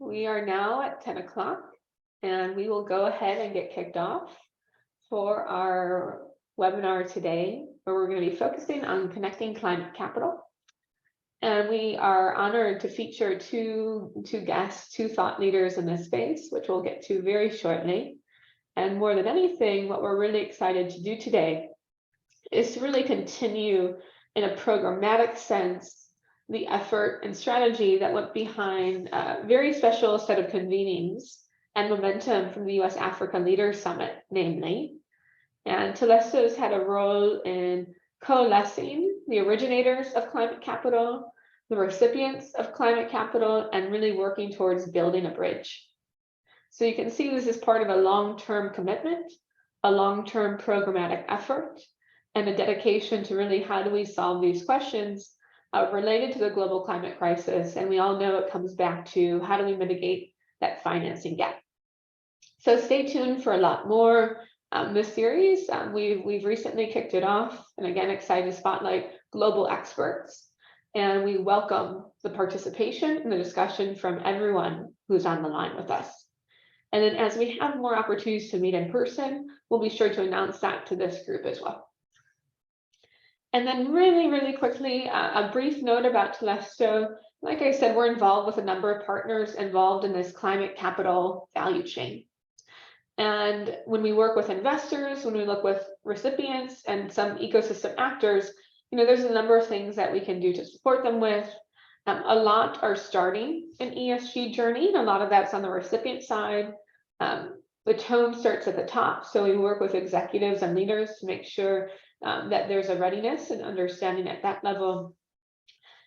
We are now at 10 o'clock, and we will go ahead and get kicked off for our webinar today, where we're going to be focusing on connecting climate capital. And we are honored to feature two guests, two thought leaders in this space, which we'll get to very shortly. And more than anything, what we're really excited to do today is to really continue in a programmatic sense the effort and strategy that went behind a very special set of convenings and momentum from the US Africa Leaders Summit, namely. And Telesto has had a role in coalescing the originators of climate capital, the recipients of climate capital, and really working towards building a bridge. So you can see this is part of a long-term commitment, a long-term programmatic effort, and a dedication to really how do we solve these questions related to the global climate crisis. And we all know it comes back to how do we mitigate that financing gap. So stay tuned for a lot more. This series, we've recently kicked it off, and again, excited to spotlight global experts. And we welcome the participation and the discussion from everyone who's on the line with us. And then as we have more opportunities to meet in person, we'll be sure to announce that to this group as well. And then really quickly, a brief note about Telesto. Like I said, we're involved with a number of partners involved in this climate capital value chain. And when we work with investors, when we look with recipients and some ecosystem actors, there's a number of things that we can do to support them with. A lot are starting an ESG journey, and a lot of that's on the recipient side. The tone starts at the top, so we work with executives and leaders to make sure that there's a readiness and understanding at that level.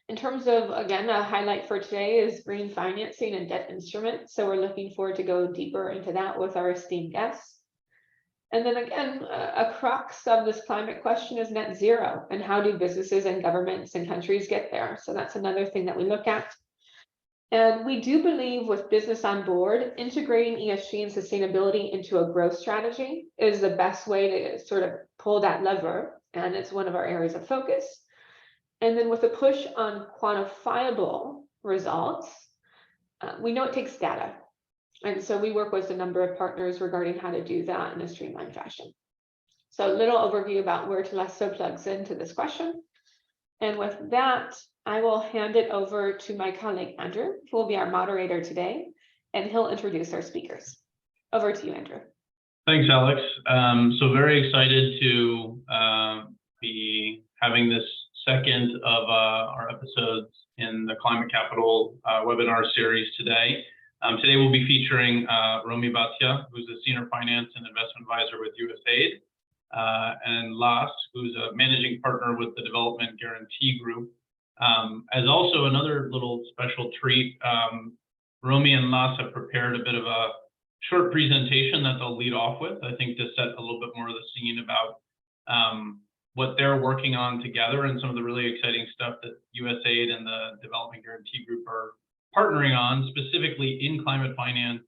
In terms of, again, a highlight for today is green financing and debt instruments. So we're looking forward to go deeper into that with our esteemed guests. And then again, a crux of this climate question is net zero, and how do businesses and governments and countries get there? So that's another thing that we look at. And we do believe with business on board, integrating ESG and sustainability into a growth strategy is the best way to sort of pull that lever. And it's one of our areas of focus. And then with a push on quantifiable results, we know it takes data. And so we work with a number of partners regarding how to do that in a streamlined fashion. So a little overview about where Telesto plugs into this question. And with that, I will hand it over to my colleague, Andrew, who will be our moderator today, and he'll introduce our speakers. Over to you, Andrew. Thanks, Alex. So very excited to be having this second of our episodes in the Climate Capital webinar series today. Today we'll be featuring Romi Bhatia, who's a Senior Finance and Investment Advisor with USAID, and Las, who's a Managing Partner with the Development Guarantee Group. As also another little special treat, Romi and Las have prepared a bit of a short presentation that they'll lead off with, I think, to set a little bit more of the scene about what they're working on together and some of the really exciting stuff that USAID and the Development Guarantee Group are partnering on, specifically in climate finance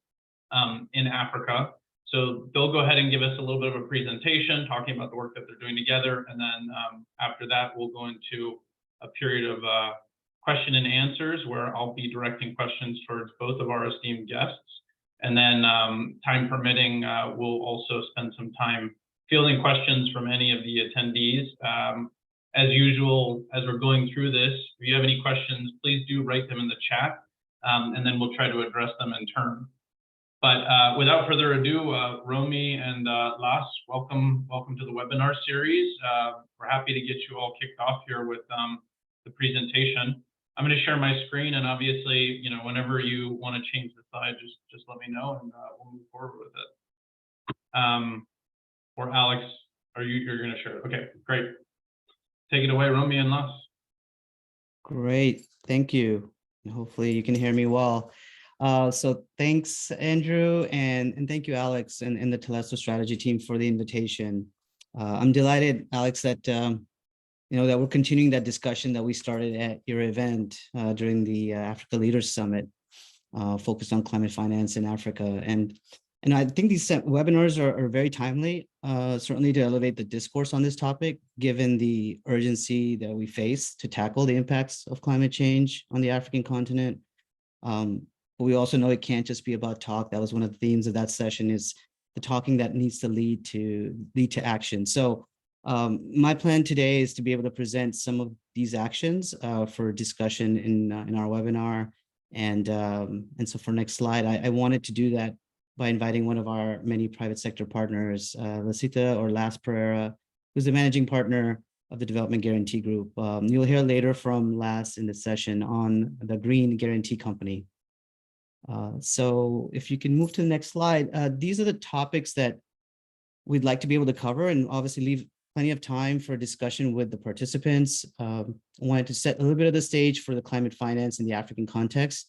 in Africa. So they'll go ahead and give us a little bit of a presentation talking about the work that they're doing together. And then after that, we'll go into a period of question and answers where I'll be directing questions towards both of our esteemed guests. And then time permitting, we'll also spend some time fielding questions from any of the attendees. As usual, as we're going through this, if you have any questions, please do write them in the chat, and then we'll try to address them in turn. But without further ado, Romi and Las, welcome to the webinar series. We're happy to get you all kicked off here with the presentation. I'm going to share my screen, and obviously, whenever you want to change the slide, just let me know, and we'll move forward with it. Or Alex, you're going to share it? Okay, great. Take it away, Romi and Las. Great, thank you. Hopefully you can hear me well. So thanks, Andrew, and thank you, Alex, and the Telesto strategy team for the invitation. I'm delighted, Alex, that that we're continuing that discussion that we started at your event during the Africa Leaders Summit, focused on climate finance in Africa. And I think these webinars are very timely, certainly to elevate the discourse on this topic, given the urgency that we face to tackle the impacts of climate change on the African continent. But but we also know it can't just be about talk. That was one of the themes of that session, is the talking that needs to lead to action. So my plan today is to be able to present some of these actions for discussion in our webinar. And so for next slide, I wanted to do that by inviting one of our many private sector partners, Lasitha or Lasitha Perera, who's the managing partner of the Development Guarantee Group. You'll hear later from Las in the session on the Green Guarantee Company. So if you can move to the next slide, these are the topics that we'd like to be able to cover, and obviously leave plenty of time for discussion with the participants. I wanted to set a little bit of the stage for the climate finance in the African context.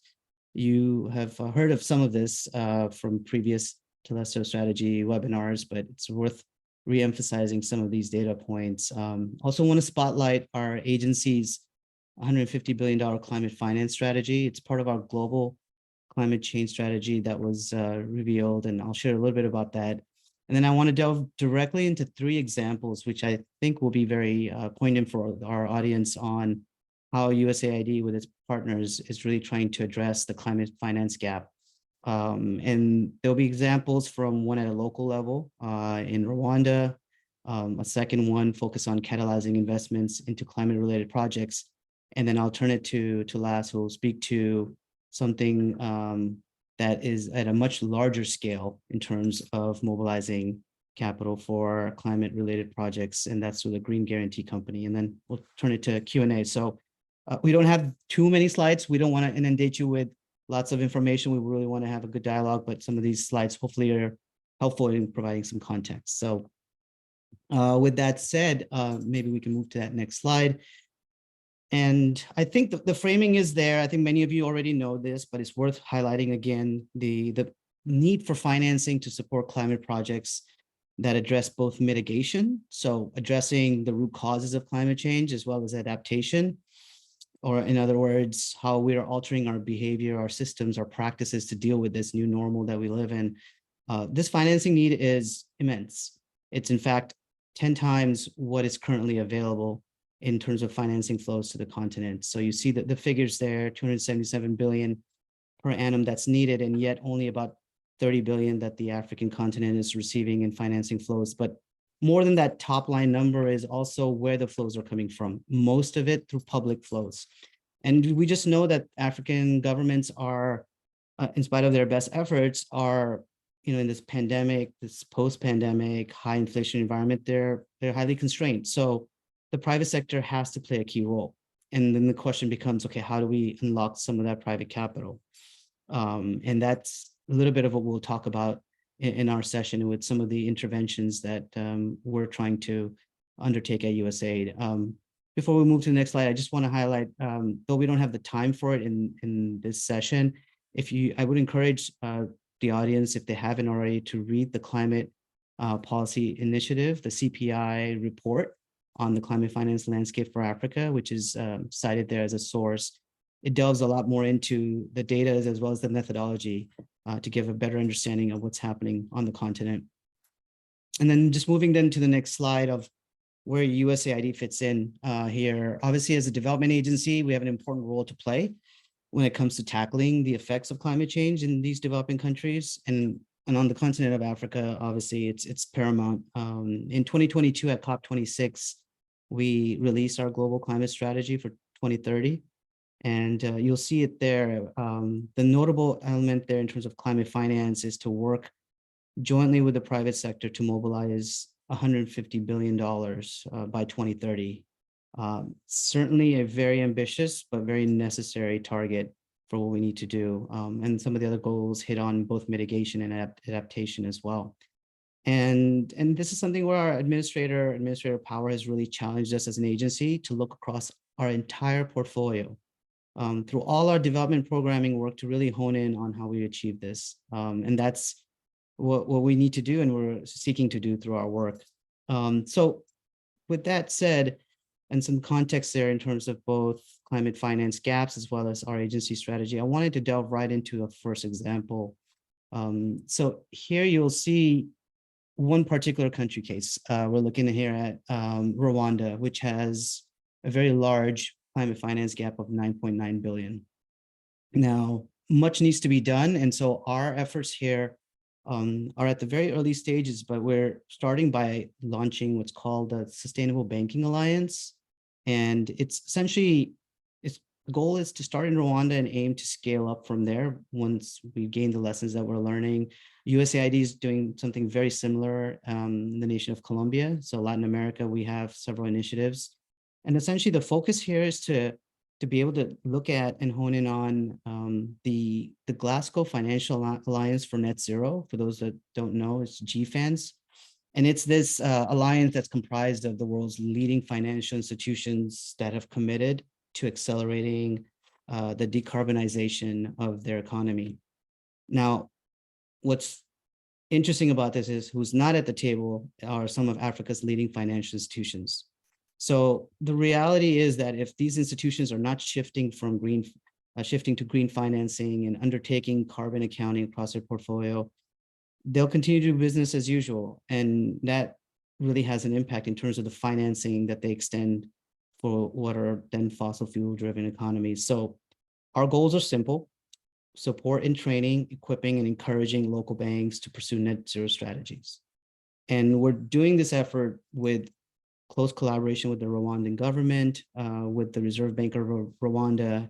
You have heard of some of this from previous Telesto strategy webinars, but it's worth re-emphasizing some of these data points. Also want to spotlight our agency's $150 billion climate finance strategy. It's part of our global climate change strategy that was revealed, and I'll share a little bit about that. And then I want to delve directly into 3 examples, which I think will be very poignant for our audience on how USAID with its partners is really trying to address the climate finance gap. And there'll be examples from one at a local level in Rwanda, a second one focused on catalyzing investments into climate-related projects. And then I'll turn it to Las, who will speak to something that is at a much larger scale in terms of mobilizing capital for climate-related projects, and that's with the Green Guarantee Company. And then we'll turn it to Q&A. So we don't have too many slides. We don't want to inundate you with lots of information. We really want to have a good dialogue, but some of these slides hopefully are helpful in providing some context. So with that said, maybe we can move to that next slide. And I think the framing is there. I think many of you already know this, but it's worth highlighting again the need for financing to support climate projects that address both mitigation, so addressing the root causes of climate change, as well as adaptation, or in other words, how we are altering our behavior, our systems, our practices to deal with this new normal that we live in. This financing need is immense. It's in fact 10 times what is currently available in terms of financing flows to the continent. So you see that the figures there, 277 billion per annum that's needed, and yet only about 30 billion that the African continent is receiving in financing flows. But more than that top line number is also where the flows are coming from, most of it through public flows. And we just know that African governments are, in spite of their best efforts, are, in this pandemic, this post-pandemic, high inflation environment, they're highly constrained. So the private sector has to play a key role. And then the question becomes, okay, how do we unlock some of that private capital? And that's a little bit of what we'll talk about in our session with some of the interventions that we're trying to undertake at USAID. Before we move to the next slide, I just want to highlight, though we don't have the time for it in this session, I would encourage the audience, if they haven't already, to read the Climate Policy Initiative, the CPI report on the climate finance landscape for Africa, which is cited there as a source. It delves a lot more into the data as well as the methodology to give a better understanding of what's happening on the continent. And then just moving then to the next slide of where USAID fits in here. Obviously, as a development agency, we have an important role to play when it comes to tackling the effects of climate change in these developing countries. And on the continent of Africa, obviously, it's paramount. In 2022 at COP26, we released our global climate strategy for 2030. And you'll see it there. The notable element there in terms of climate finance is to work jointly with the private sector to mobilize $150 billion by 2030. Certainly a very ambitious, but very necessary target for what we need to do. And some of the other goals hit on both mitigation and adaptation as well. And this is something where our administrator power has really challenged us as an agency to look across our entire portfolio through all our development programming work to really hone in on how we achieve this. And that's what we need to do and we're seeking to do through our work. So with that said, and some context there in terms of both climate finance gaps as well as our agency strategy, I wanted to delve right into the first example. So here you'll see one particular country case. We're looking here at Rwanda, which has a very large climate finance gap of 9.9 billion. Now, much needs to be done. And so our efforts here are at the very early stages, but we're starting by launching what's called the Sustainable Banking Alliance. And it's essentially, the goal is to start in Rwanda and aim to scale up from there once we gain the lessons that we're learning. USAID is doing something very similar in the nation of Colombia. So Latin America, we have several initiatives. And essentially the focus here is to be able to look at and hone in on the Glasgow Financial Alliance for Net Zero. For those that don't know, it's GFANZ. And it's this alliance that's comprised of the world's leading financial institutions that have committed to accelerating the decarbonization of their economy. Now, what's interesting about this is who's not at the table are some of Africa's leading financial institutions. So the reality is that if these institutions are not shifting from shifting to green financing and undertaking carbon accounting across their portfolio, they'll continue to do business as usual. And that really has an impact in terms of the financing that they extend for what are then fossil fuel driven economies. So our goals are simple: support in training, equipping, and encouraging local banks to pursue net zero strategies. And we're doing this effort with close collaboration with the Rwandan government, with the Reserve Bank of Rwanda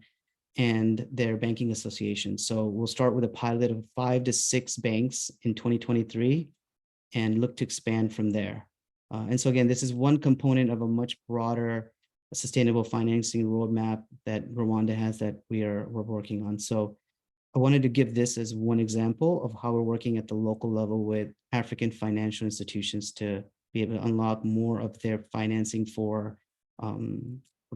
and their banking association. So we'll start with a pilot of 5 to 6 banks in 2023 and look to expand from there. And so again, this is one component of a much broader sustainable financing roadmap that Rwanda has that we're working on. So I wanted to give this as one example of how we're working at the local level with African financial institutions to be able to unlock more of their financing for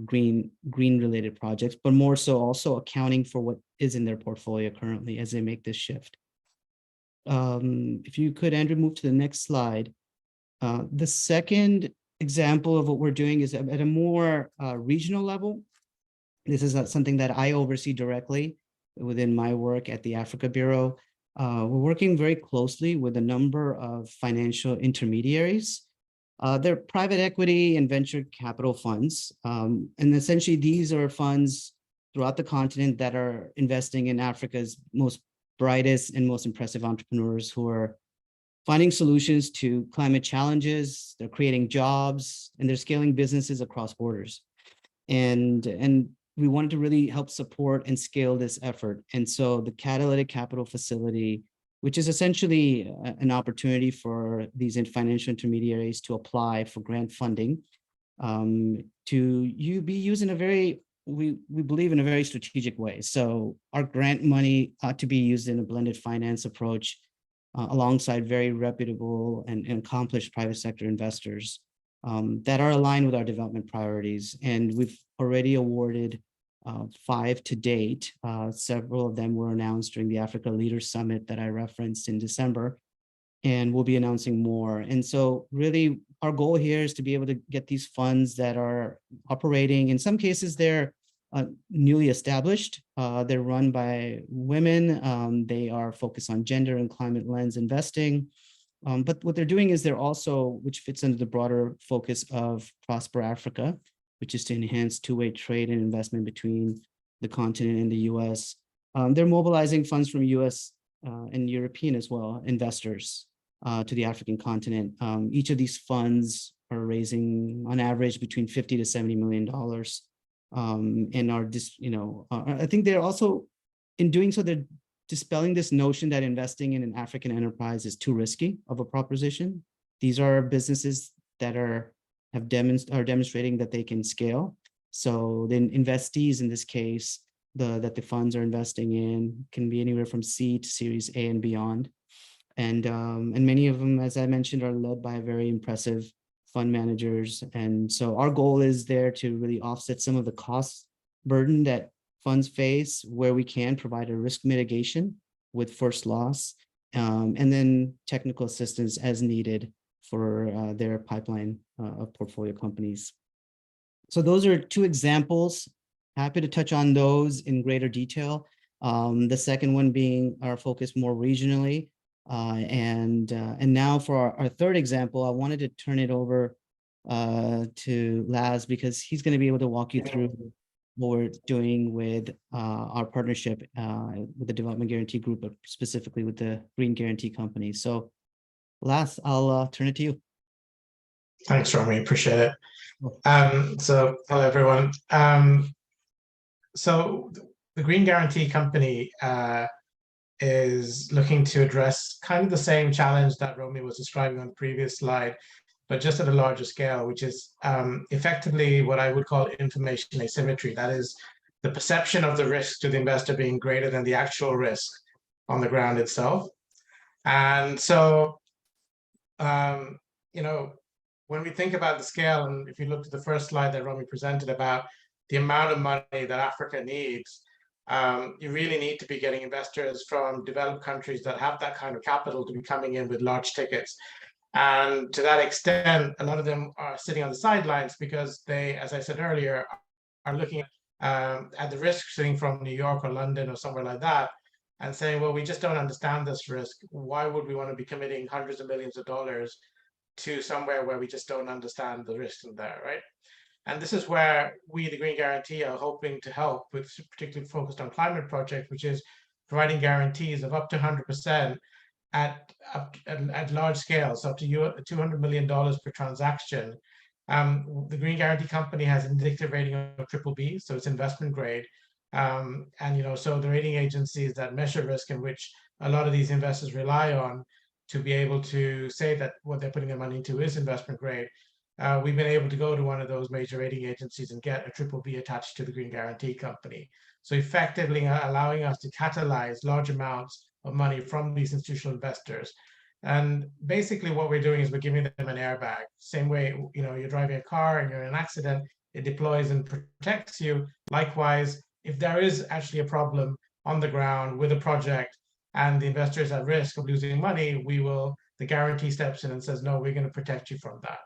green related projects, but more so also accounting for what is in their portfolio currently as they make this shift. If you could, Andrew, move to the next slide. The second example of what we're doing is at a more regional level. This is something that I oversee directly within my work at the Africa Bureau. We're working very closely with a number of financial intermediaries. They're private equity and venture capital funds. And essentially, these are funds throughout the continent that are investing in Africa's most brightest and most impressive entrepreneurs who are finding solutions to climate challenges, they're creating jobs, and they're scaling businesses across borders. And we wanted to really help support and scale this effort. And so the CATALYTIC Capital Facility, which is essentially an opportunity for these financial intermediaries to apply for grant funding, to be used in a very, we believe in a very strategic way. So our grant money ought to be used in a blended finance approach alongside very reputable and accomplished private sector investors that are aligned with our development priorities. And we've already awarded 5 to date. Several of them were announced during the Africa Leaders Summit that I referenced in December, and we'll be announcing more. And so really our goal here is to be able to get these funds that are operating. In some cases, they're newly established. They're run by women. They are focused on gender and climate lens investing. But what they're doing is they're also, which fits under the broader focus of Prosper Africa, which is to enhance two-way trade and investment between the continent and the US. They're mobilizing funds from US and European as well, investors to the African continent. Each of these funds are raising on average between $50 to $70 million. And are just, I think they're also, in doing so, they're dispelling this notion that investing in an African enterprise is too risky of a proposition. These are businesses that are demonstrating that they can scale. So then investees in this case, that the funds are investing in can be anywhere from C to Series A and beyond. And many of them, as I mentioned, are led by very impressive fund managers. And so our goal is there to really offset some of the cost burden that funds face, where we can provide a risk mitigation with first loss, and then technical assistance as needed for their pipeline of portfolio companies. So those are 2 examples. Happy to touch on those in greater detail. The second one being our focus more regionally. And now for our third example, I wanted to turn it over to Laz, because he's going to be able to walk you through what we're doing with our partnership with the Development Guarantee Group, but specifically with the Green Guarantee Company. So Las, I'll turn it to you. Thanks, Romi. Appreciate it. Cool. So hello, everyone. So the Green Guarantee Company is looking to address kind of the same challenge that Romi was describing on the previous slide, but just at a larger scale, which is effectively what I would call information asymmetry. That is the perception of the risk to the investor being greater than the actual risk on the ground itself. And so, you know, when we think about the scale, and if you look at the first slide that Romi presented about the amount of money that Africa needs, you really need to be getting investors from developed countries that have that kind of capital to be coming in with large tickets. And to that extent, a lot of them are sitting on the sidelines because they, as I said earlier, are looking at the risk sitting from New York or London or somewhere like that and saying, well, we just don't understand this risk. Why would we want to be committing hundreds of millions of dollars to somewhere where we just don't understand the risk in there, right? And this is where we, the Green Guarantee, are hoping to help, with particularly focused on climate projects, which is providing guarantees of up to 100% at large scale, so up to $200 million per transaction. The Green Guarantee Company has an indicative rating of BBB, so it's investment grade. And so the rating agencies that measure risk, in which a lot of these investors rely on to be able to say that what they're putting their money into is investment grade. We've been able to go to one of those major rating agencies and get a BBB attached to the Green Guarantee Company. So effectively allowing us to catalyze large amounts of money from these institutional investors. And basically what we're doing is we're giving them an airbag. Same way, you're driving a car and you're in an accident, it deploys and protects you. Likewise, if there is actually a problem on the ground with a project and the investor is at risk of losing money, the guarantee steps in and says, no, we're going to protect you from that.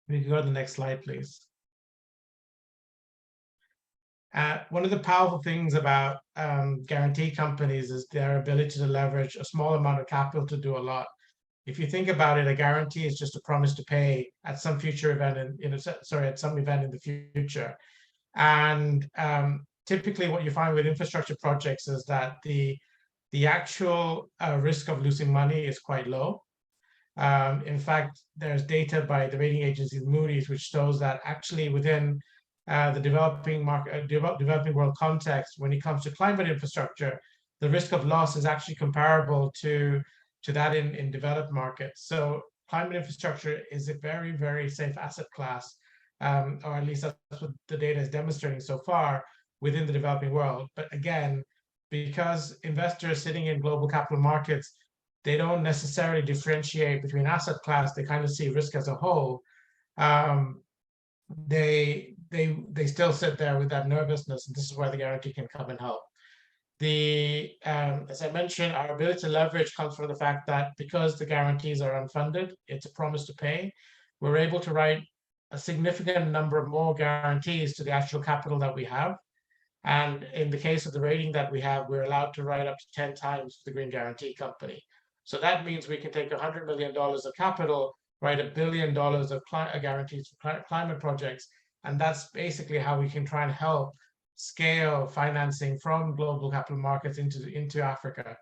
We can go to the next slide, please. One of the powerful things about guarantee companies is their ability to leverage a small amount of capital to do a lot. If you think about it, a guarantee is just a promise to pay at some future event, at some event in the future. And typically what you find with infrastructure projects is that the actual risk of losing money is quite low. In fact, there's data by the rating agency Moody's, which shows that actually within the developing world context, when it comes to climate infrastructure, the risk of loss is actually comparable to that in developed markets. So climate infrastructure is a very, very safe asset class, or at least that's what the data is demonstrating so far within the developing world. But again, because investors sitting in global capital markets, they don't necessarily differentiate between asset class. They kind of see risk as a whole. They still sit there with that nervousness, and this is where the guarantee can come and help. As I mentioned, our ability to leverage comes from the fact that because the guarantees are unfunded, it's a promise to pay. We're able to write a significant number of more guarantees to the actual capital that we have. And in the case of the rating that we have, we're allowed to write up to 10 times the Green Guarantee Company. So that means we can take $100 million of capital, write $1 billion of guarantees for climate projects. And that's basically how we can try and help scale financing from global capital markets into Africa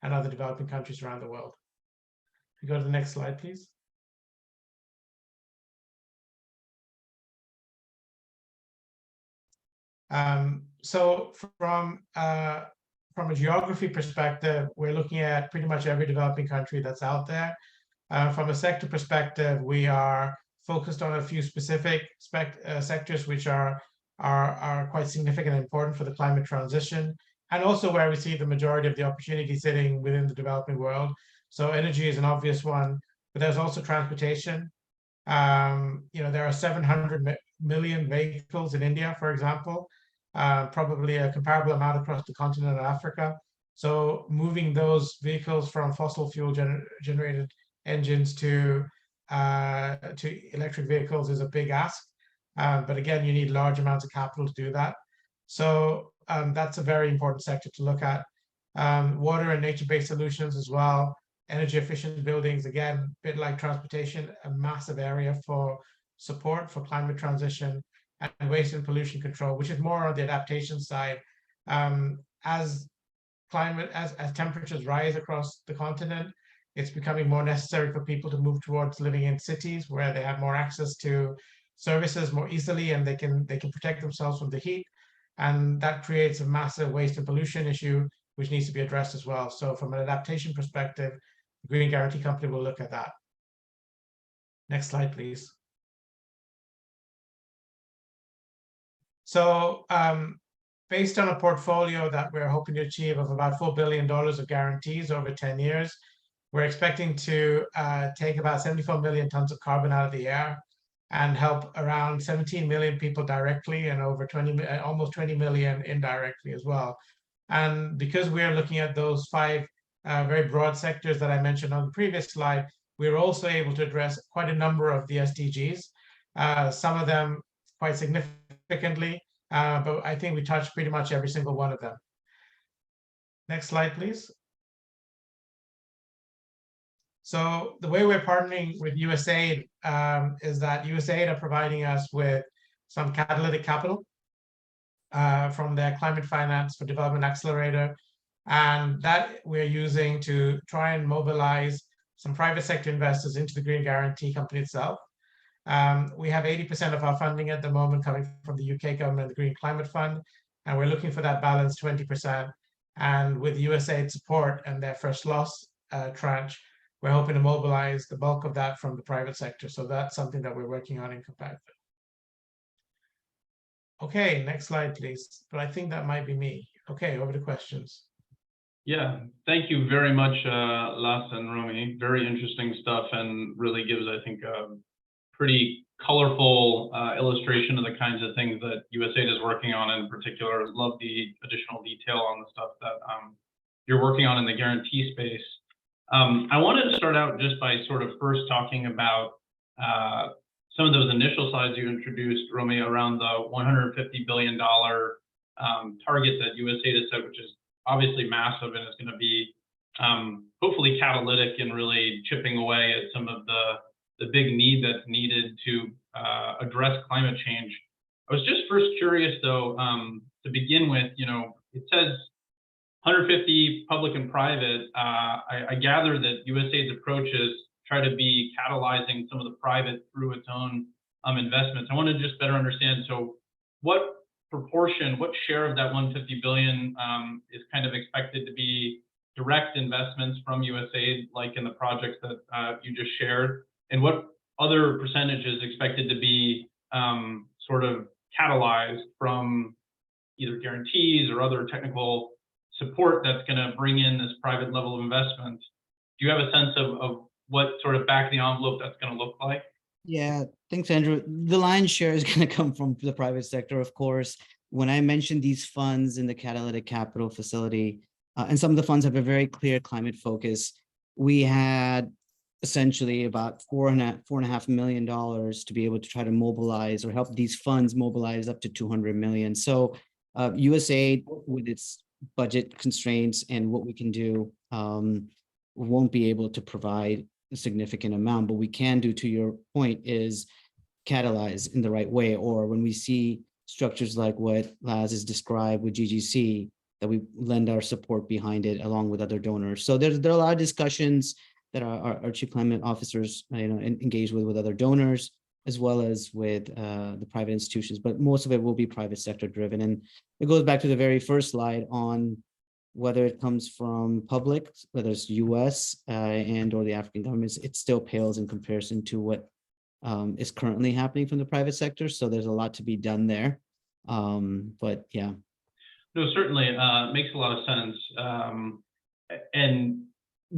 and other developing countries around the world. If you go to the next slide, please. So from a geography perspective, we're looking at pretty much every developing country that's out there. From a sector perspective, we are focused on a few specific sectors which are quite significant and important for the climate transition, and also where we see the majority of the opportunity sitting within the developing world. So energy is an obvious one, but there's also transportation. There are 700 million vehicles in India, for example, probably a comparable amount across the continent of Africa. So moving those vehicles from fossil fuel generated engines to electric vehicles is a big ask. But again, you need large amounts of capital to do that. So that's a very important sector to look at. Water and nature-based solutions as well. Energy efficient buildings, again, a bit like transportation, a massive area for support for climate transition. and waste and pollution control, which is more on the adaptation side. As temperatures rise across the continent, it's becoming more necessary for people to move towards living in cities where they have more access to services more easily, and they can protect themselves from the heat. And that creates a massive waste and pollution issue, which needs to be addressed as well. So from an adaptation perspective, the Green Guarantee Company will look at that. Next slide, please. So based on a portfolio that we're hoping to achieve of about $4 billion of guarantees over 10 years, we're expecting to take about 74 million tons of carbon out of the air and help around 17 million people directly and over almost 20 million indirectly as well. And because we are looking at those 5 very broad sectors that I mentioned on the previous slide, we're also able to address quite a number of the SDGs, some of them quite significantly, but I think we touched pretty much every single one of them. Next slide, please. So the way we're partnering with USAID is that USAID are providing us with some catalytic capital from their Climate Finance for Development Accelerator, and that we're using to try and mobilize some private sector investors into the Green Guarantee Company itself. We have 80% of our funding at the moment coming from the UK government and the Green Climate Fund, and we're looking for that balance 20%. And with USAID support and their first loss tranche, we're hoping to mobilize the bulk of that from the private sector. So that's something that we're working on in Compacted. Okay, next slide, please. But I think that might be me. Okay, over to questions. Yeah, thank you very much, Las and Romi. Very interesting stuff, and really gives, I think, a pretty colorful illustration of the kinds of things that USAID is working on. In particular, love the additional detail on the stuff that you're working on in the guarantee space. I wanted to start out just by sort of first talking about some of those initial slides you introduced, Romi, around the $150 billion target that USAID has set, which is obviously massive and is going to be hopefully catalytic in really chipping away at some of the big need that's needed to address climate change. I was just first curious, though, to begin with, it says 150 public and private. I gather that USAID's approaches try to be catalyzing some of the private through its own investments. I want to just better understand. So what proportion, what share of that 150 billion is kind of expected to be direct investments from USAID, like in the projects that you just shared? And what other percentage is expected to be sort of catalyzed from either guarantees or other technical support that's going to bring in this private level of investment? Do you have a sense of what sort of back of the envelope that's going to look like? Yeah, thanks, Andrew. The lion's share is going to come from the private sector, of course. When I mentioned these funds in the catalytic capital facility, and some of the funds have a very clear climate focus, we had essentially about $4.5 million to be able to try to mobilize or help these funds mobilize up to 200 million. So USAID, with its budget constraints and what we can do, won't be able to provide a significant amount. But we can do, to your point, is catalyze in the right way. Or when we see structures like what Laz has described with GGC, that we lend our support behind it along with other donors. So there are a lot of discussions that our chief climate officers engage with other donors, as well as with the private institutions, but most of it will be private sector driven. And it goes back to the very first slide on whether it comes from public, whether it's US and or the African governments, it still pales in comparison to what is currently happening from the private sector. So there's a lot to be done there. But yeah. No, certainly makes a lot of sense. And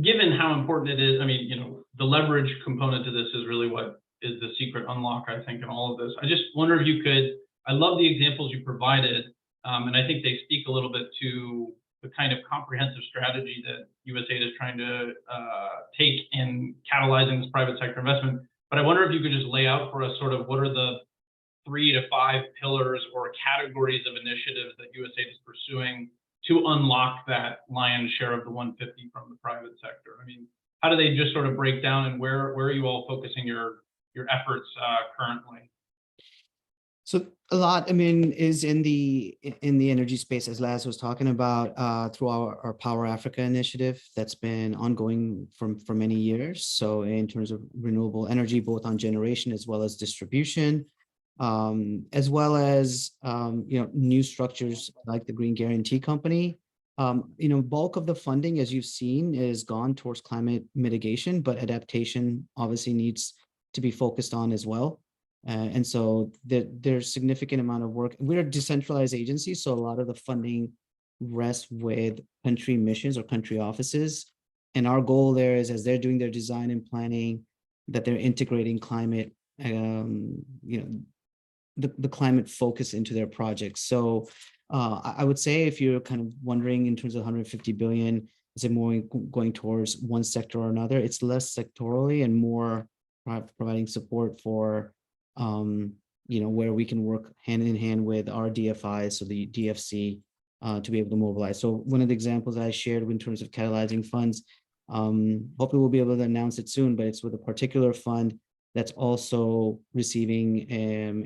given how important it is, I mean, the leverage component to this is really what is the secret unlock, I think, in all of this. I just wonder if you could, I love the examples you provided, and I think they speak a little bit to the kind of comprehensive strategy that USAID is trying to take in catalyzing this private sector investment. But I wonder if you could just lay out for us sort of what are the 3 to 5 pillars or categories of initiatives that USAID is pursuing to unlock that lion's share of the 150 from the private sector. I mean, how do they just sort of break down, and where are you all focusing your efforts currently? So a lot, I mean, is in the energy space, as Laz was talking about, through our Power Africa initiative that's been ongoing for many years. So in terms of renewable energy, both on generation as well as distribution, as well as new structures like the Green Guarantee Company. Bulk of the funding, as you've seen, is gone towards climate mitigation, but adaptation obviously needs to be focused on as well. And so there's significant amount of work. We're a decentralized agency, so a lot of the funding rests with country missions or country offices. And our goal there is, as they're doing their design and planning, that they're integrating climate, the climate focus into their projects. So I would say, if you're kind of wondering in terms of 150 billion, is it more going towards one sector or another? It's less sectorally and more providing support for where we can work hand in hand with our DFIs, so the DFC, to be able to mobilize. So one of the examples I shared in terms of catalyzing funds, hopefully we'll be able to announce it soon, but it's with a particular fund that's also receiving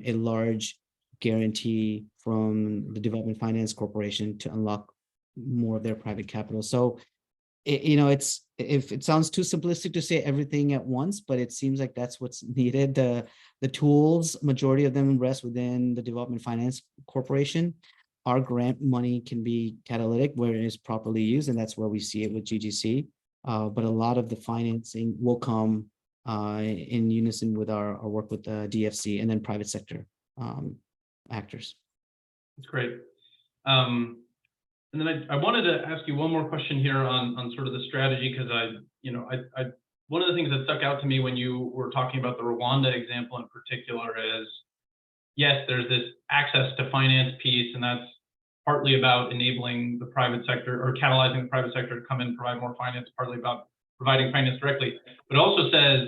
a large guarantee from the Development Finance Corporation to unlock more of their private capital. So if it sounds too simplistic to say everything at once, but it seems like that's what's needed. The tools, majority of them rest within the Development Finance Corporation. Our grant money can be catalytic where it is properly used, and that's where we see it with GGC. But a lot of the financing will come in unison with our work with the DFC and then private sector actors. That's great. And then I wanted to ask you one more question here on sort of the strategy, because one of the things that stuck out to me when you were talking about the Rwanda example in particular is, yes, there's this access to finance piece, and that's partly about enabling the private sector or catalyzing the private sector to come in and provide more finance, partly about providing finance directly, but it also says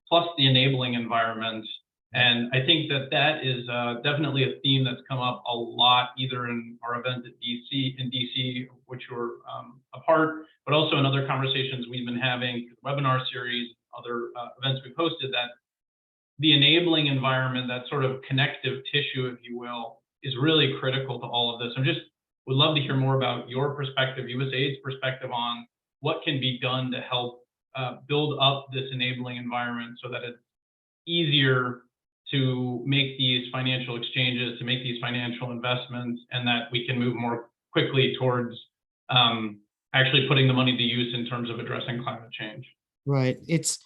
plus the enabling environment. And I think that is definitely a theme that's come up a lot, either in our event at DC, which we're a part, but also in other conversations we've been having, webinar series, other events we've hosted, that the enabling environment, that sort of connective tissue, if you will, is really critical to all of this. I just would love to hear more about your perspective, USAID's perspective on what can be done to help build up this enabling environment so that it's easier to make these financial exchanges, to make these financial investments, and that we can move more quickly towards actually putting the money to use in terms of addressing climate change. Right. It's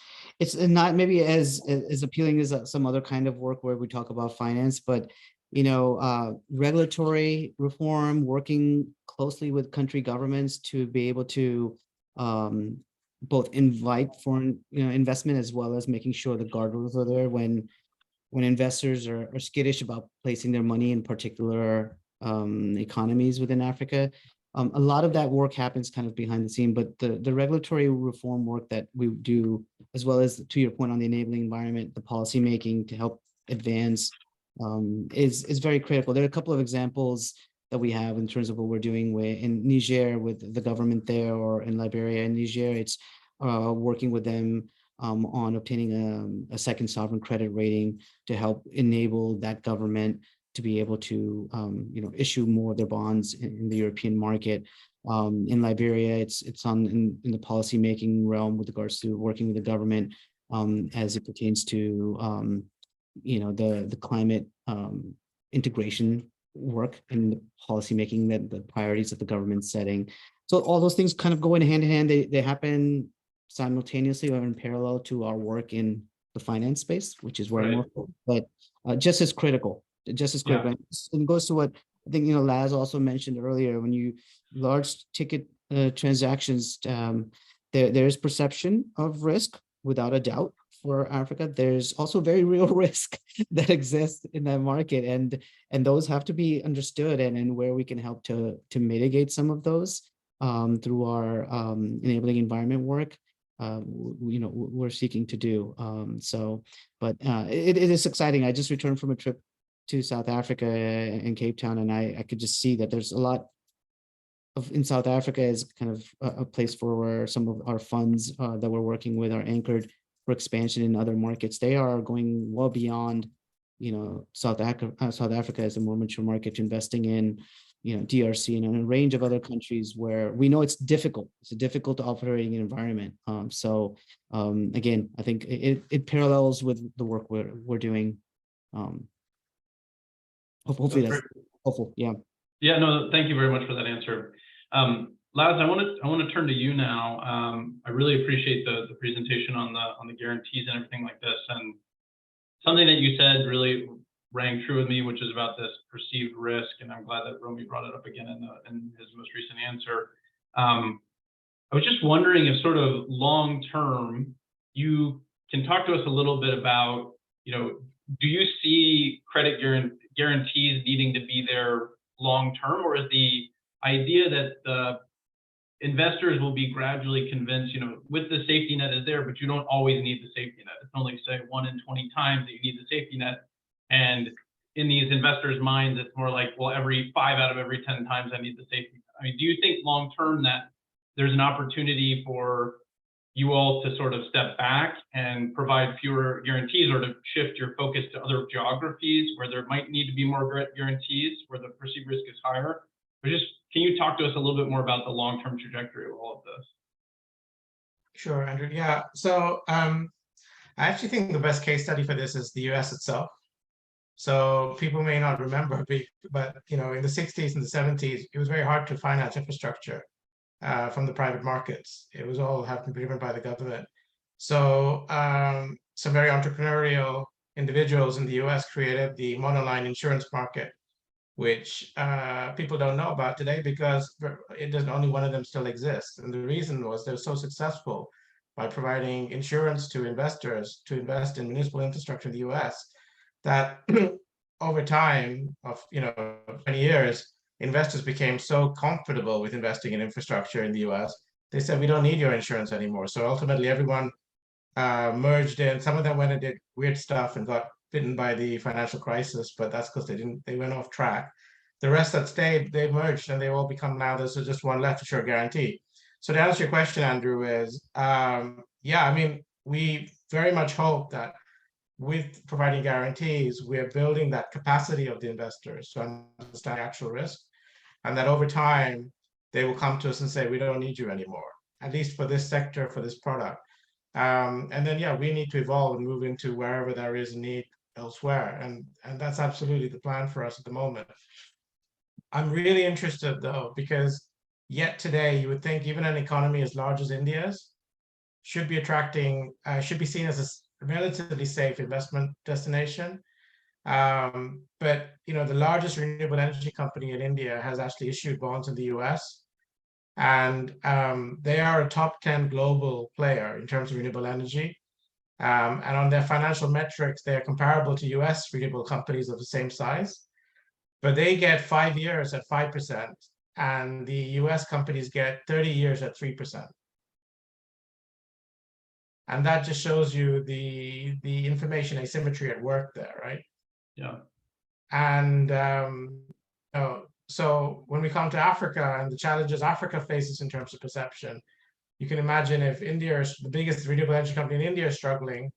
not maybe as appealing as some other kind of work where we talk about finance, but regulatory reform, working closely with country governments to be able to both invite foreign investment, as well as making sure the guardrails are there when investors are skittish about placing their money in particular economies within Africa. A lot of that work happens kind of behind the scene, but the regulatory reform work that we do, as well as, to your point on the enabling environment, the policy making to help advance, is very critical. There are a couple of examples that we have in terms of what we're doing in Niger with the government there, or in Liberia and Niger. It's working with them on obtaining a second sovereign credit rating to help enable that government to be able to issue more of their bonds in the European market. In Liberia, it's in the policy making realm with regards to working with the government as it pertains to the climate integration work and the policy making, that the priorities that the government's setting. So all those things kind of go in hand in hand. They happen simultaneously or in parallel to our work in the finance space, which is where I'm working, but just as critical. And it goes to what I think Laz also mentioned earlier. When you large ticket transactions, there is perception of risk without a doubt for Africa. There's also very real risk that exists in that market, and those have to be understood, and where we can help to mitigate some of those through our enabling environment work. We're seeking to do. But it is exciting. I just returned from a trip to South Africa and Cape Town, and I could just see that there's a lot of, in South Africa is kind of a place for where some of our funds that we're working with are anchored for expansion in other markets. They are going well beyond South Africa is a more mature market, investing in, DRC and a range of other countries where we know it's difficult. It's a difficult operating environment. Again, I think it parallels with the work we're doing. Hopefully that's helpful. Yeah. Yeah, no, thank you very much for that answer. Laz, I want to turn to you now. I really appreciate the presentation on the guarantees and everything like this. And something that you said really rang true with me, which is about this perceived risk. And I'm glad that Romi brought it up again in his most recent answer. I was just wondering if sort of long term, you can talk to us a little bit about, do you see credit guarantees needing to be there long term, or is the idea that the investors will be gradually convinced, with the safety net is there, but you don't always need the safety net. It's only say 1 in 20 times that you need the safety net. And in these investors' minds, it's more like, well, every 5 out of every 10 times I need the safety net. I mean, do you think long term that there's an opportunity for you all to sort of step back and provide fewer guarantees, or to shift your focus to other geographies where there might need to be more guarantees, where the perceived risk is higher? Or just, can you talk to us a little bit more about the long-term trajectory of all of this? Sure, Andrew. Yeah. So I actually think the best case study for this is the US itself. So people may not remember, but in the 60s and the 70s, it was very hard to finance infrastructure from the private markets. It was all have to be driven by the government. So some very entrepreneurial individuals in the US created the monoline insurance market, which people don't know about today because only one of them still exists. And the reason was they're so successful by providing insurance to investors to invest in municipal infrastructure in the US that over time of 20 years, investors became so comfortable with investing in infrastructure in the US, they said, we don't need your insurance anymore. So ultimately everyone merged in. Some of them went and did weird stuff and got bitten by the financial crisis, but that's because they went off track. The rest that stayed, they merged and they all become, now there's just one left, Assure Guarantee. So to answer your question, Andrew, is yeah, I mean, we very much hope that with providing guarantees, we are building that capacity of the investors to understand actual risk, and that over time, they will come to us and say, we don't need you anymore, at least for this sector, for this product. And then, yeah, we need to evolve and move into wherever there is a need elsewhere. And that's absolutely the plan for us at the moment. I'm really interested, though, because yet today, you would think even an economy as large as India's should be seen as a relatively safe investment destination. But the largest renewable energy company in India has actually issued bonds in the US, and they are a top 10 global player in terms of renewable energy. And on their financial metrics, they are comparable to US renewable companies of the same size, but they get 5 years at 5%, and the US companies get 30 years at 3%. And that just shows you the information asymmetry at work there, right? Yeah. And so when we come to Africa and the challenges Africa faces in terms of perception, you can imagine if India is the biggest renewable energy company in India is struggling,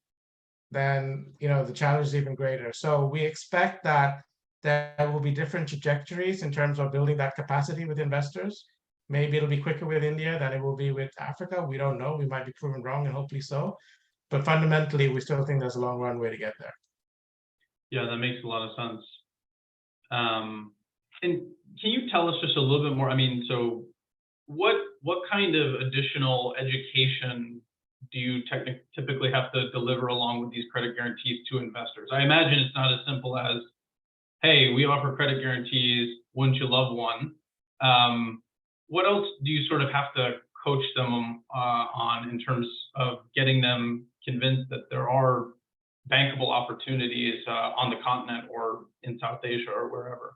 then the challenge is even greater. So we expect that there will be different trajectories in terms of building that capacity with investors. Maybe it'll be quicker with India than it will be with Africa. We don't know. We might be proven wrong, and hopefully so. But fundamentally, we still think there's a long runway to get there. Yeah, that makes a lot of sense. And can you tell us just a little bit more? I mean, so what kind of additional education do you typically have to deliver along with these credit guarantees to investors? I imagine it's not as simple as, hey, we offer credit guarantees, wouldn't you love one? What else do you sort of have to coach them on in terms of getting them convinced that there are bankable opportunities on the continent or in South Asia or wherever?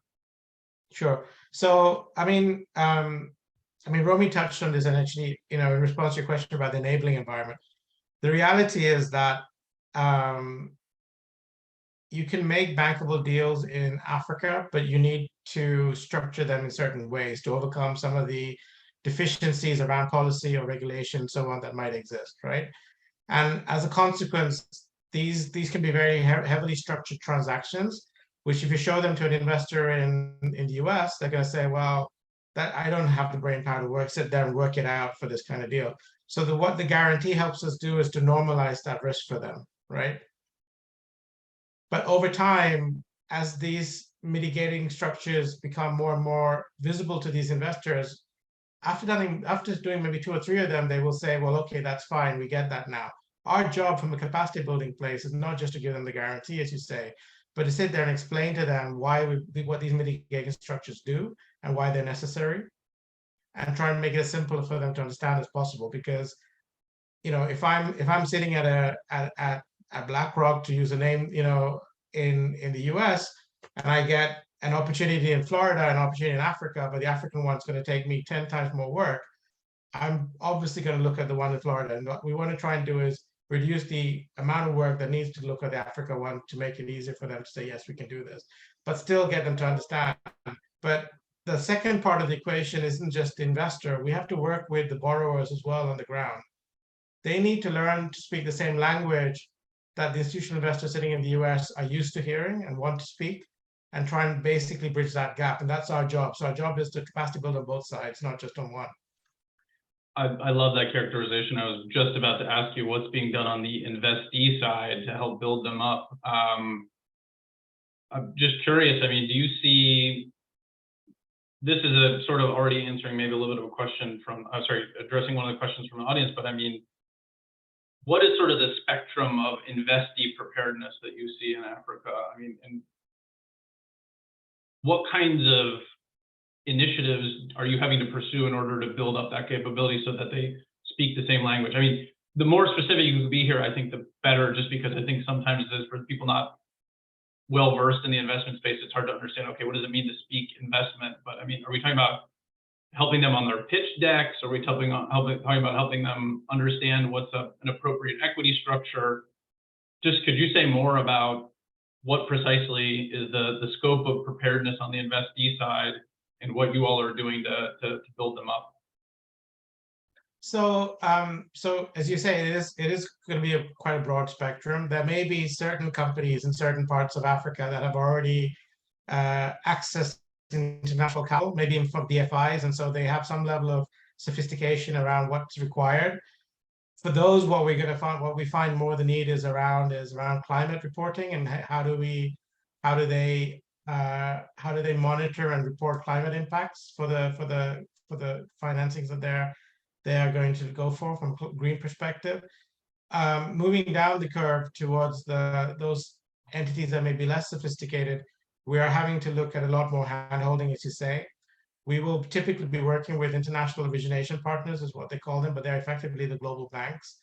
Sure. So, I mean, Romi touched on this, and actually, in response to your question about the enabling environment, the reality is that you can make bankable deals in Africa, but you need to structure them in certain ways to overcome some of the deficiencies around policy or regulation and so on that might exist, right? And as a consequence, these can be very heavily structured transactions, which if you show them to an investor in the US, they're going to say, well, that I don't have the brain power to sit there and work it out for this kind of deal. So what the guarantee helps us do is to normalize that risk for them, right? But over time, as these mitigating structures become more and more visible to these investors, after doing maybe 2 or 3 of them, they will say, well, okay, that's fine, we get that now. Our job from a capacity building place is not just to give them the guarantee, as you say, but to sit there and explain to them what these mitigating structures do and why they're necessary, and try and make it as simple for them to understand as possible. Because, you know, if I'm sitting at BlackRock, to use a name, you know, in the US, and I get an opportunity in Florida, an opportunity in Africa, but the African one's going to take me 10 times more work, I'm obviously going to look at the one in Florida. And what we want to try and do is reduce the amount of work that needs to look at the Africa one to make it easier for them to say, yes, we can do this, but still get them to understand. But the second part of the equation isn't just the investor. We have to work with the borrowers as well on the ground. They need to learn to speak the same language that the institutional investors sitting in the US are used to hearing and want to speak, and try and basically bridge that gap. And that's our job. So our job is to capacity build on both sides, not just on one. I love that characterization. I was just about to ask you what's being done on the investee side to help build them up. I'm just curious, I mean, do you see, this is a sort of already answering maybe a little bit of a question from, addressing one of the questions from the audience, but I mean, what is sort of the spectrum of investee preparedness that you see in Africa? I mean, and what kinds of initiatives are you having to pursue in order to build up that capability so that they speak the same language? I mean, the more specific you can be here, I think the better, just because I think sometimes for people not well versed in the investment space, it's hard to understand, okay, what does it mean to speak investment? But I mean, are we talking about helping them on their pitch decks? Are we talking about helping them understand what's an appropriate equity structure? Just could you say more about what precisely is the scope of preparedness on the investee side, and what you all are doing to build them up? So, so as you say, it is going to be quite a broad spectrum. There may be certain companies in certain parts of Africa that have already accessed international capital, maybe from DFIs, and so they have some level of sophistication around what's required. For those, what we find more the need is around climate reporting, and how do they monitor and report climate impacts for the financings that they are going to go for from a green perspective. Moving down the curve towards those entities that may be less sophisticated, we are having to look at a lot more hand-holding, as you say. We will typically be working with international origination partners, is what they call them, but they're effectively the global banks.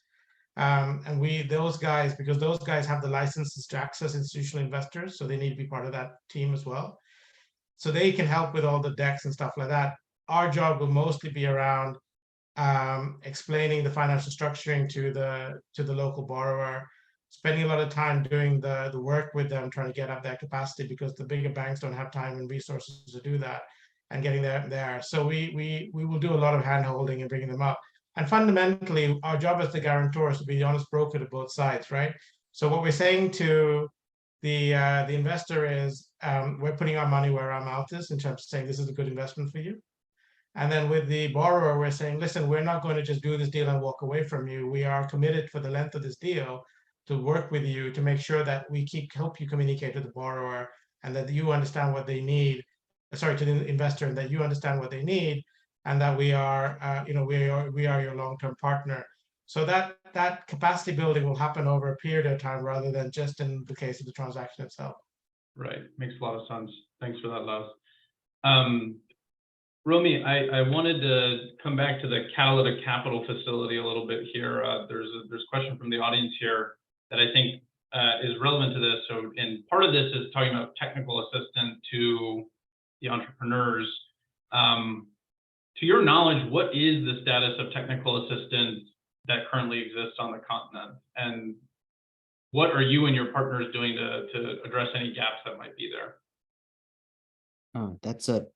And those guys, because those guys have the licenses to access institutional investors, so they need to be part of that team as well. So they can help with all the decks and stuff like that. Our job will mostly be around explaining the financial structuring to the local borrower, spending a lot of time doing the work with them, trying to get up their capacity, because the bigger banks don't have time and resources to do that, and getting there. So we will do a lot of hand-holding and bringing them up. And fundamentally, our job as the guarantor is to be the honest broker to both sides, right? So what we're saying to the investor is, we're putting our money where our mouth is, in terms of saying this is a good investment for you. And then with the borrower, we're saying, listen, we're not going to just do this deal and walk away from you. We are committed for the length of this deal to work with you to make sure that we help you communicate to the borrower, and that you understand what they need. Sorry, to the investor, and that you understand what they need, and that we are your long-term partner. So that capacity building will happen over a period of time, rather than just in the case of the transaction itself. Right, makes a lot of sense. Thanks for that, Lars. Romi, I wanted to come back to the Catalytic Capital facility a little bit here. There's a question from the audience here that I think is relevant to this. So, and part of this is talking about technical assistance to the entrepreneurs. To your knowledge, what is the status of technical assistance that currently exists on the continent? And what are you and your partners doing to address any gaps that might be there? Oh, that's a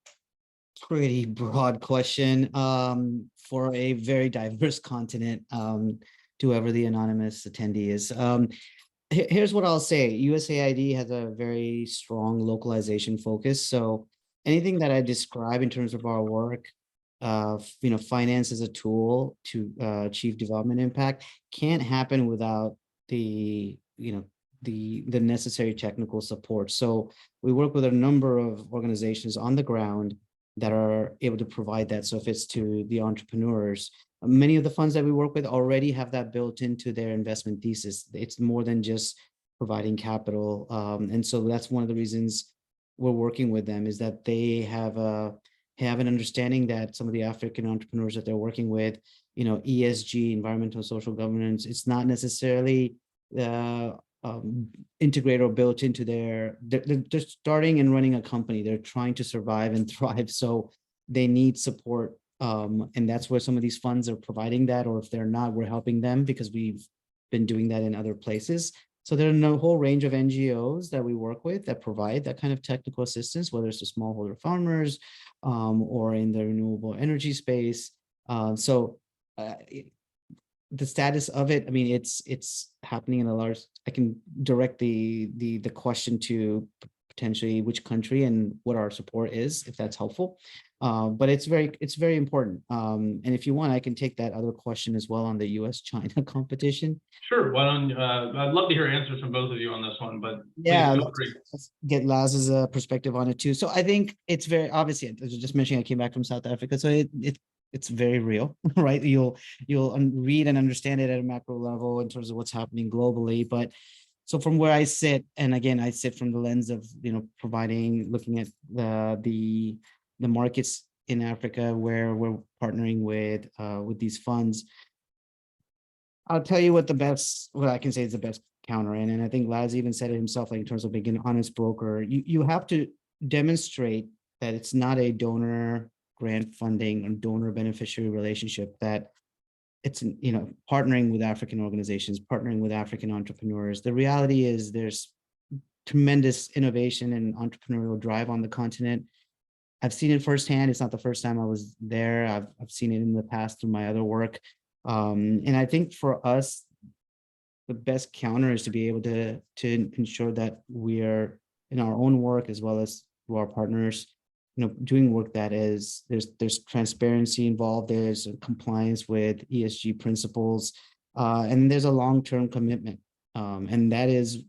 pretty broad question for a very diverse continent, to whoever the anonymous attendee is. Here's what I'll say. USAID has a very strong localization focus. So anything that I describe in terms of our work, finance as a tool to achieve development impact can't happen without the, the necessary technical support. So we work with a number of organizations on the ground that are able to provide that. So if it's to the entrepreneurs, many of the funds that we work with already have that built into their investment thesis. It's more than just providing capital. And so that's one of the reasons we're working with them, is that they have an understanding that some of the African entrepreneurs that they're working with, ESG, environmental social governance, it's not necessarily integrated or built into they're starting and running a company. They're trying to survive and thrive. So they need support. And that's where some of these funds are providing that, or if they're not, we're helping them because we've been doing that in other places. So there are a whole range of NGOs that we work with that provide that kind of technical assistance, whether it's to smallholder farmers or in the renewable energy space. The status of it, I mean, it's happening in a large. I can direct the question to potentially which country and what our support is, if that's helpful. But it's very important. And if you want, I can take that other question as well on the US-China competition. Sure. Why don't I'd love to hear answers from both of you on this one, but Yeah, please feel free. let's get Laz's perspective on it too. So I think it's very obviously, I was just mentioning I came back from South Africa, so it's very real, right? You'll read and understand it at a macro level in terms of what's happening globally. But so from where I sit, and again, I sit from the lens of looking at the markets in Africa where we're partnering with these funds. I'll tell you what I can say is the best counter. And I think Laz even said it himself, like in terms of being an honest broker, you have to demonstrate that it's not a donor grant funding or donor beneficiary relationship, that it's, partnering with African organizations, partnering with African entrepreneurs. The reality is there's tremendous innovation and entrepreneurial drive on the continent. I've seen it firsthand. It's not the first time I was there. I've seen it in the past through my other work. And I think for us, the best counter is to be able to ensure that we are in our own work as well as through our partners, doing work that is there's transparency involved, there's compliance with ESG principles, and there's a long-term commitment. And that is,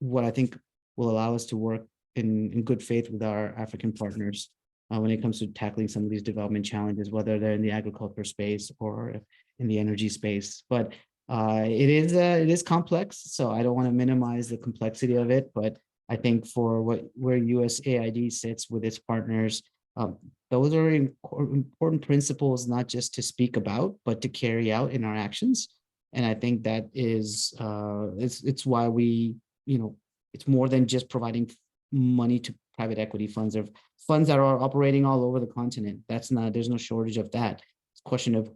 what I think will allow us to work in good faith with our African partners when it comes to tackling some of these development challenges, whether they're in the agriculture space or in the energy space. But it is complex, so I don't want to minimize the complexity of it. But I think for where USAID sits with its partners, those are important principles, not just to speak about, but to carry out in our actions. And I think that is it's why we, it's more than just providing money to private equity funds, or funds that are operating all over the continent. There's no shortage of that. It's a question of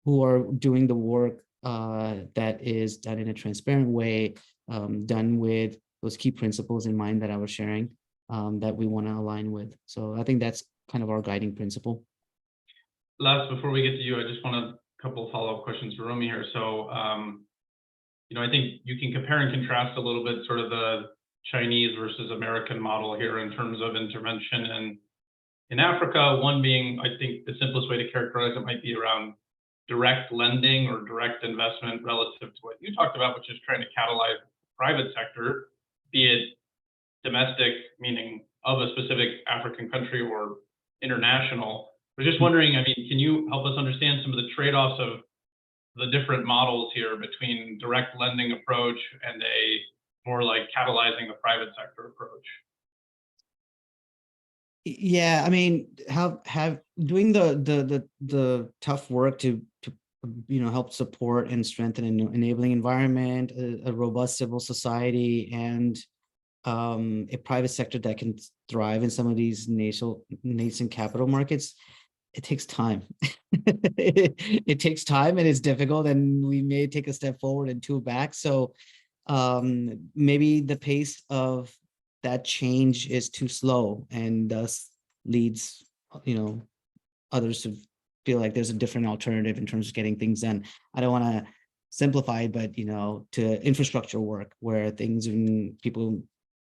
who are doing the work that is done in a transparent way, done with those key principles in mind that I was sharing, that we want to align with. So I think that's kind of our guiding principle. Last, before we get to you, I just want a couple of follow-up questions for Romi here. So, I think you can compare and contrast a little bit sort of the Chinese versus American model here in terms of intervention. And in Africa, one being, I think the simplest way to characterize it might be around direct lending or direct investment relative to what you talked about, which is trying to catalyze the private sector, be it domestic, meaning of a specific African country, or international. I was just wondering, can you help us understand some of the trade-offs of the different models here between direct lending approach and a more like catalyzing the private sector approach? Yeah, have doing the tough work to help support and strengthen an enabling environment, a robust civil society, and a private sector that can thrive in some of these nascent capital markets. It takes time. It takes time, and it's difficult, and we may take a step forward and two back. So maybe the pace of that change is too slow, and thus leads others to feel like there's a different alternative in terms of getting things done. I don't want to simplified, but to infrastructure work where people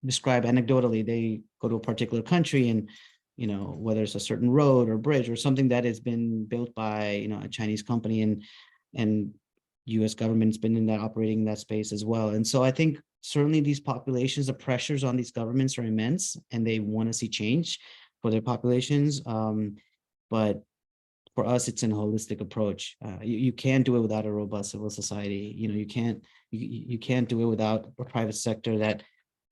describe anecdotally, they go to a particular country and whether it's a certain road or bridge or something that has been built by a Chinese company, and US government's been operating in that space as well. And so I think certainly these populations, the pressures on these governments are immense, and they want to see change for their populations. But for us, it's an holistic approach. You can't do it without a robust civil society. You can't do it without a private sector that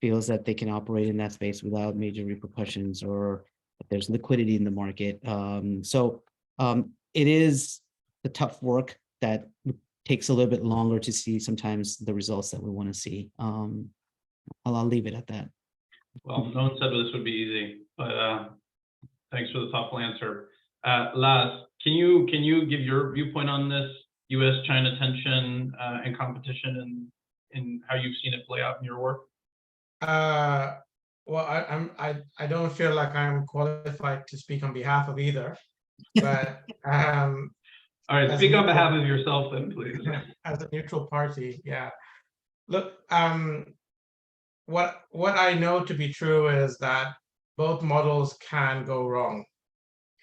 feels that they can operate in that space without major repercussions, or that there's liquidity in the market. It is the tough work that takes a little bit longer to see sometimes the results that we want to see. I'll leave it at that. Well, no one said this would be easy, but thanks for the thoughtful answer. Las, can you give your viewpoint on this U.S.-China tension and competition, and how you've seen it play out in your work? Well, I don't feel like I'm qualified to speak on behalf of either, but all right, speak on behalf of yourself then, please. As a neutral party, yeah. Look, what I know to be true is that both models can go wrong.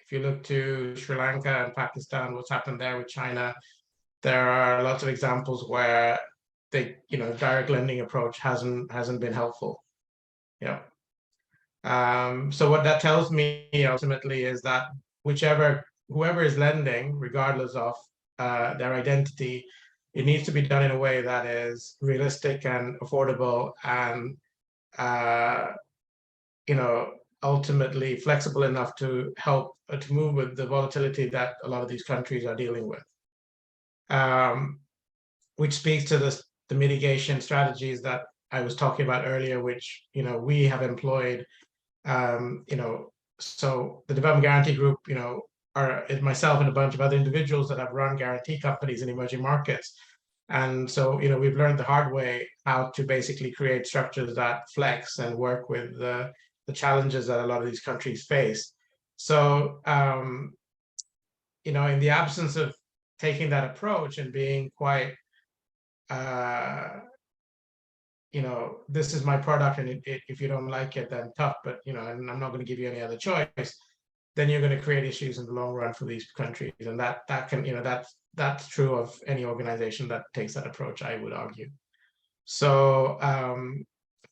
If you look to Sri Lanka and Pakistan, what's happened there with China, there are lots of examples where the direct lending approach hasn't been helpful. Yeah. So what that tells me ultimately is that whoever is lending, regardless of their identity, it needs to be done in a way that is realistic and affordable, and ultimately flexible enough to help to move with the volatility that a lot of these countries are dealing with, which speaks to the mitigation strategies that I was talking about earlier, which we have employed. So the Development Guarantee Group, are myself and a bunch of other individuals that have run guarantee companies in emerging markets. And so, we've learned the hard way how to basically create structures that flex and work with the challenges that a lot of these countries face. So, in the absence of taking that approach and being quite, this is my product, and if you don't like it, then tough, but, and I'm not going to give you any other choice, then you're going to create issues in the long run for these countries. And that can, that's true of any organization that takes that approach, I would argue. So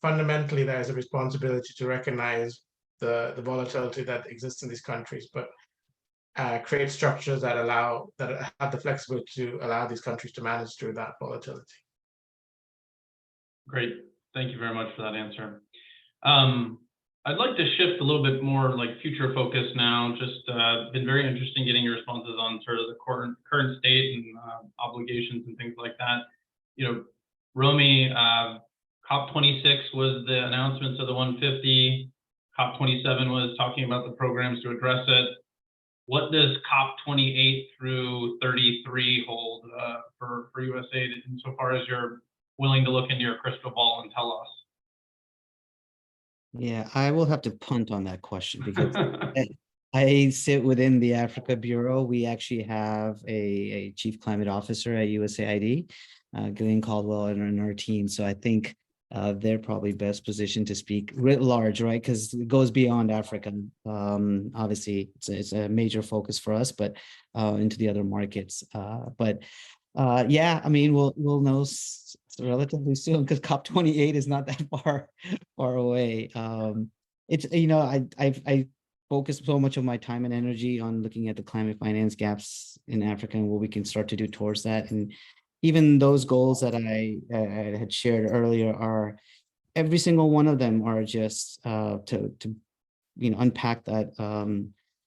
fundamentally, there's a responsibility to recognize the volatility that exists in these countries, but create structures that have the flexibility to allow these countries to manage through that volatility. Great. Thank you very much for that answer. I'd like to shift a little bit more like future focus now. Just been very interesting getting your responses on sort of the current state and obligations and things like that. Romi, COP26 was the announcements of the 150. COP27 was talking about the programs to address it. What does COP28 through 33 hold for USAID, insofar as you're willing to look into your crystal ball and tell us? Yeah, I will have to punt on that question because I sit within the Africa Bureau. We actually have a chief climate officer at USAID, Gillian Caldwell, and our team. So I think they're probably best positioned to speak writ large, right? Because it goes beyond Africa. Obviously, it's a major focus for us, but into the other markets. Yeah, I mean, we'll know relatively soon, because COP28 is not that far away. It's I focus so much of my time and energy on looking at the climate finance gaps in Africa and what we can start to do towards that. And even those goals that I had shared earlier are, every single one of them are just to unpack that.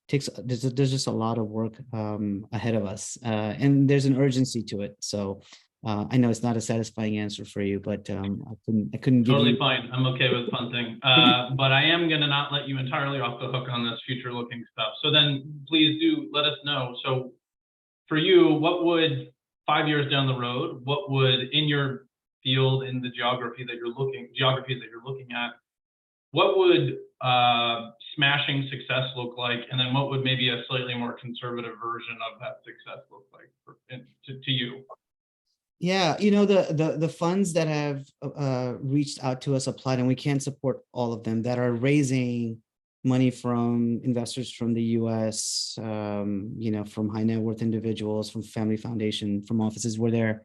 There's just a lot of work ahead of us, and there's an urgency to it. So I know it's not a satisfying answer for you, but I couldn't give totally you... fine. I'm okay with punting, but I am going to not let you entirely off the hook on this future-looking stuff. So then, please do let us know. So, for you, what would 5 years down the road? What would, in your field, in the geographies that you're looking at, what would smashing success look like, and then what would maybe a slightly more conservative version of that success look like to you? Yeah, the funds that have reached out to us applied, and we can't support all of them, that are raising money from investors from the US, from high net worth individuals, from family foundation, from offices where they're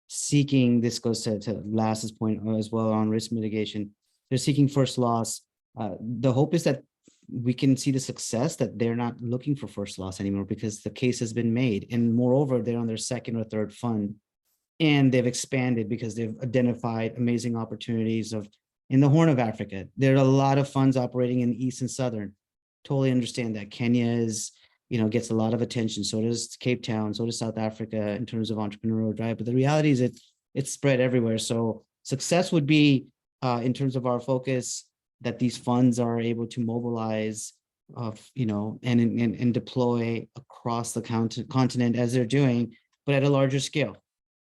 seeking, this goes to Las's point as well on risk mitigation. They're seeking first loss. The hope is that we can see the success, that they're not looking for first loss anymore because the case has been made. And moreover, they're on their second or third fund. And they've expanded because they've identified amazing opportunities in the Horn of Africa. There are a lot of funds operating in the East and Southern. Totally understand that. Kenya gets a lot of attention. So does Cape Town, so does South Africa in terms of entrepreneurial drive. But the reality is it's spread everywhere. So success would be in terms of our focus, that these funds are able to mobilize and deploy across the continent as they're doing, but at a larger scale.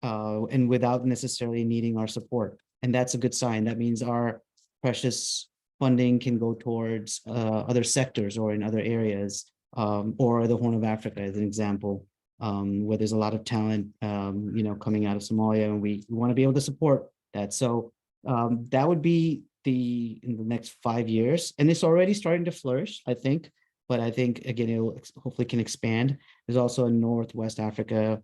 And without necessarily needing our support. And that's a good sign. That means our precious funding can go towards other sectors or in other areas, or the Horn of Africa as an example, where there's a lot of talent, coming out of Somalia, and we want to be able to support that. So that would be in the next 5 years, and it's already starting to flourish, I think. But I think again, it will hopefully can expand. There's also a Northwest Africa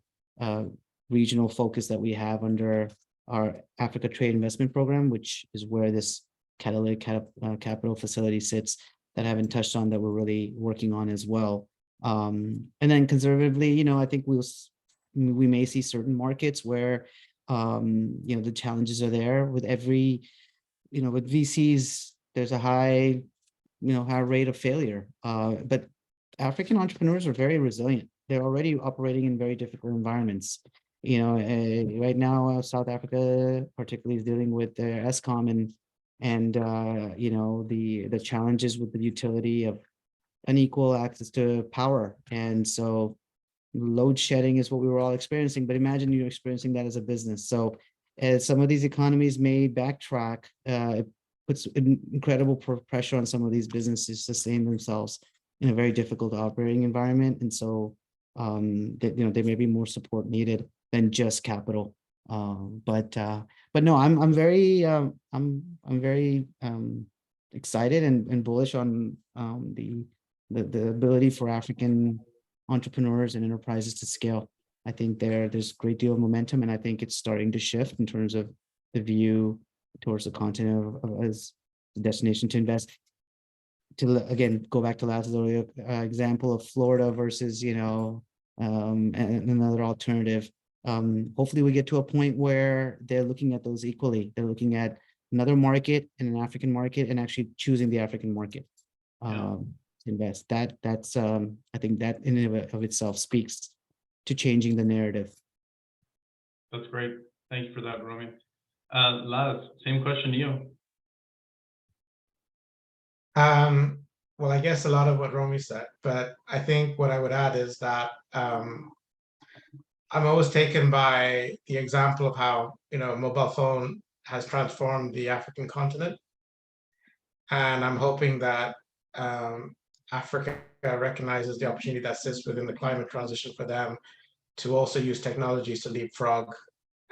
regional focus that we have under our Africa Trade Investment Program, which is where this CATALYTIC capital facility sits, that I haven't touched on, that we're really working on as well. And then conservatively, I think we may see certain markets where the challenges are there with every, with VCs, there's a high rate of failure. But African entrepreneurs are very resilient. They're already operating in very difficult environments. Right now, South Africa particularly is dealing with their ESCOM and the challenges with the utility of unequal access to power. And so load shedding is what we were all experiencing, but imagine you're experiencing that as a business. So as some of these economies may backtrack, it puts incredible pressure on some of these businesses to sustain themselves in a very difficult operating environment. And so there may be more support needed than just capital. But no, I'm very excited and bullish on the ability for African entrepreneurs and enterprises to scale. I think there's a great deal of momentum, and I think it's starting to shift in terms of the view towards the continent as a destination to invest. To again go back to last example of Florida versus another alternative. Hopefully we get to a point where they're looking at those equally. They're looking at another market and an African market, and actually choosing the African market to invest. That's I think that in and of itself speaks to changing the narrative. That's great. Thank you for that, Romi. Laz, same question to you. Well, I guess a lot of what Romi said, but I think what I would add is that I'm always taken by the example of how mobile phone has transformed the African continent, and I'm hoping that Africa recognizes the opportunity that sits within the climate transition for them to also use technologies to leapfrog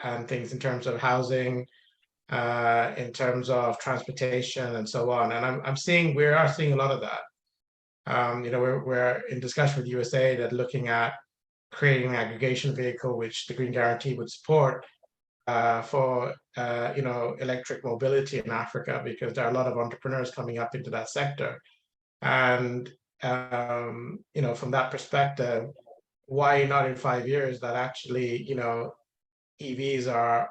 and things in terms of housing, in terms of transportation, and so on. And we are seeing a lot of that. We're in discussion with USAID that looking at creating an aggregation vehicle, which the Green Guarantee would support for electric mobility in Africa, because there are a lot of entrepreneurs coming up into that sector. And from that perspective, why not in 5 years that actually EVs are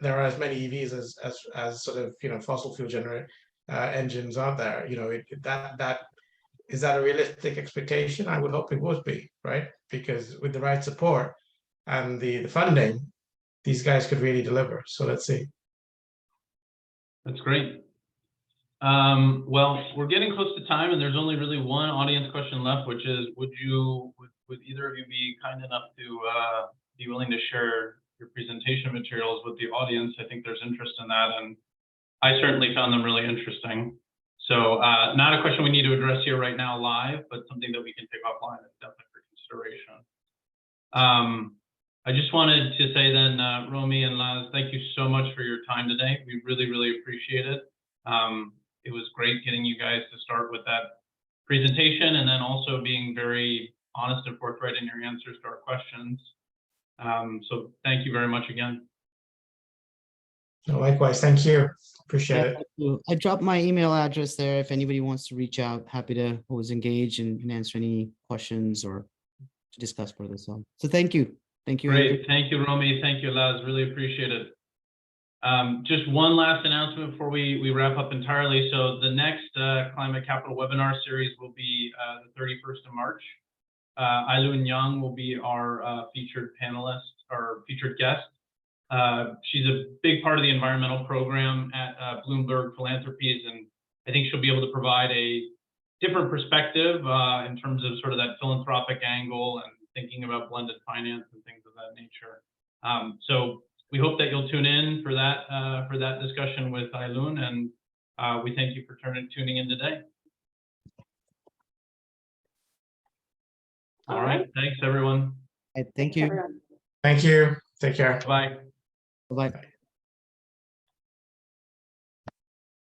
there are as many EVs as sort of fossil fuel engines out there. Is that a realistic expectation? I would hope it would be, right? Because with the right support and the funding, these guys could really deliver. So let's see. That's great. Well, we're getting close to time, and there's only really one audience question left, which is, would either of you be kind enough to be willing to share your presentation materials with the audience? I think there's interest in that, and I certainly found them really interesting. So not a question we need to address here right now live, but something that we can pick offline. It's definitely for consideration. I just wanted to say then, Romi and Laz, thank you so much for your time today. We really, really appreciate it. It was great getting you guys to start with that presentation and then also being very honest and forthright in your answers to our questions. So thank you very much again. Likewise, thank you. Appreciate Yeah, it. thank you. I dropped my email address there. If anybody wants to reach out, happy to always engage and answer any questions or to discuss further. So thank you. Thank you, Andrew. Great. Thank you, Romi. Thank you, Laz. Really appreciate it. Just one last announcement before we wrap up entirely. So the next Climate Capital webinar series will be the 31st of March. Ailun Yang will be our featured panelist or featured guest. She's a big part of the environmental program at Bloomberg Philanthropies, and I think she'll be able to provide a different perspective in terms of sort of that philanthropic angle and thinking about blended finance and things of that nature. So we hope that you'll tune in for that discussion with Ailun, and we thank you for tuning in today. All right. Thanks, everyone. Thank you. Everyone. Thank you. Take care. Bye. Bye-bye.